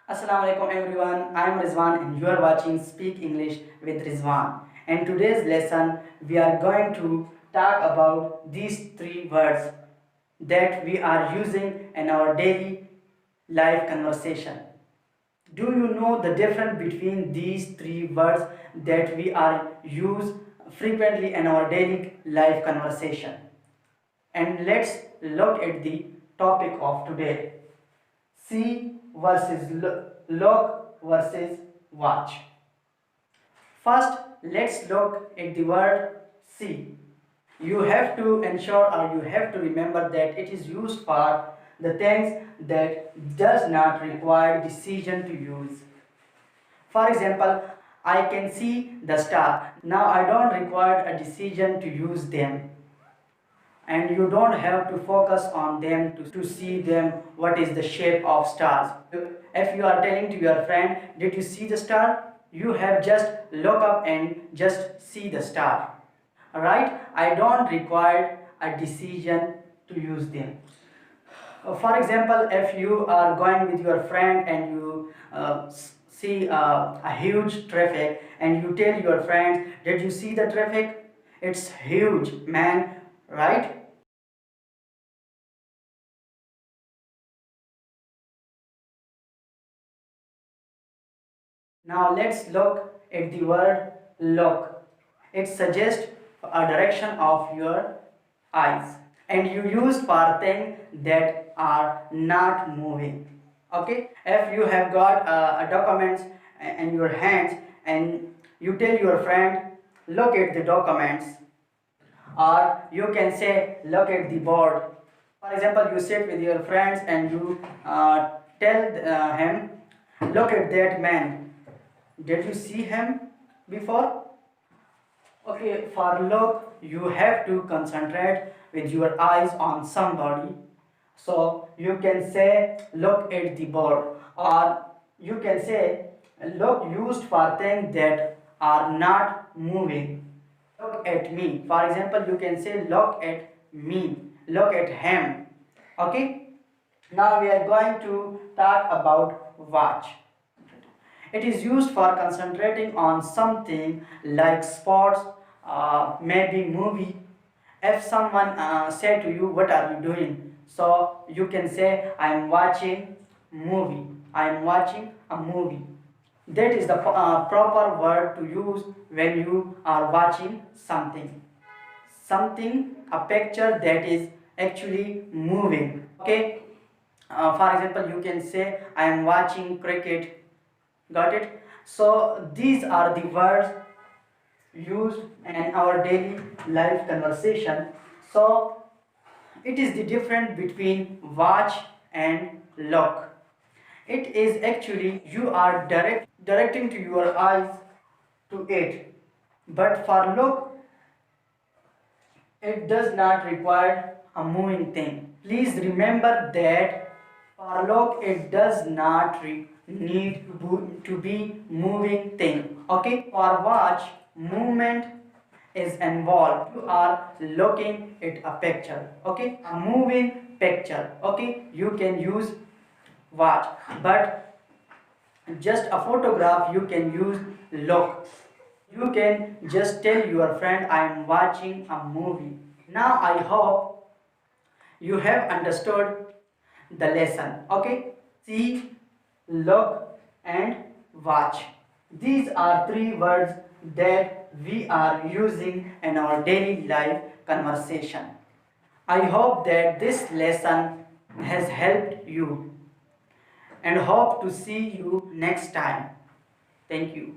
Assalamu alaikum everyone. I am Rizwan and you are watching Speak English with Rizwan. And today's lesson we are going to talk about these three words that we are using in our daily life conversation. Do you know the difference between these three words that we are use frequently in our daily life conversation? And let's look at the topic of today. See versus look versus watch. First, let's look at the word see. You have to ensure or you have to remember that it is used for the things that does not require decision to use. For example, I can see the star. Now I don't require a decision to use them, and you don't have to focus on them to see them what is the shape of stars. If you are telling to your friend, did you see the star, you have just look up and just see the star. Alright, I don't require a decision to use them. For example, if you are going with your friend and you see a huge traffic and you tell your friend, did you see the traffic, it's huge man, right? Now let's look at the word look. It suggests a direction of your eyes, and you use for things that are not moving. Okay, if you have got documents in your hands and you tell your friend, look at the documents, or you can say look at the board. For example, you sit with your friends and you tell him, look at that man, did you see him before? Okay, for look, you have to concentrate with your eyes on somebody. So you can say look at the board, or you can say look used for things that are not moving. Look at me. For example, you can say look at me, look at him. Okay? Now we are going to talk about watch. It is used for concentrating on something like sports, maybe movie. If someone say to you, what are you doing? So you can say, I am watching movie. I am watching a movie. That is the proper word to use when you are watching something. Something, a picture that is actually moving. Okay. For example, you can say, I am watching cricket. Got it? So these are the words used in our daily life conversation. So it is the difference between watch and look. It is actually you are directing to your eyes to it. But for look, it does not require a moving thing. Please remember that for look it does not need to be moving thing. Okay, for watch movement is involved. You are looking at a picture. Okay, a moving picture. Okay, you can use watch, but just a photograph you can use look. You can just tell your friend I am watching a movie. Now I hope you have understood the lesson. Okay, see, look and watch. These are three words that we are using in our daily life conversation. I hope that this lesson has helped you and hope to see you next time. Thank you.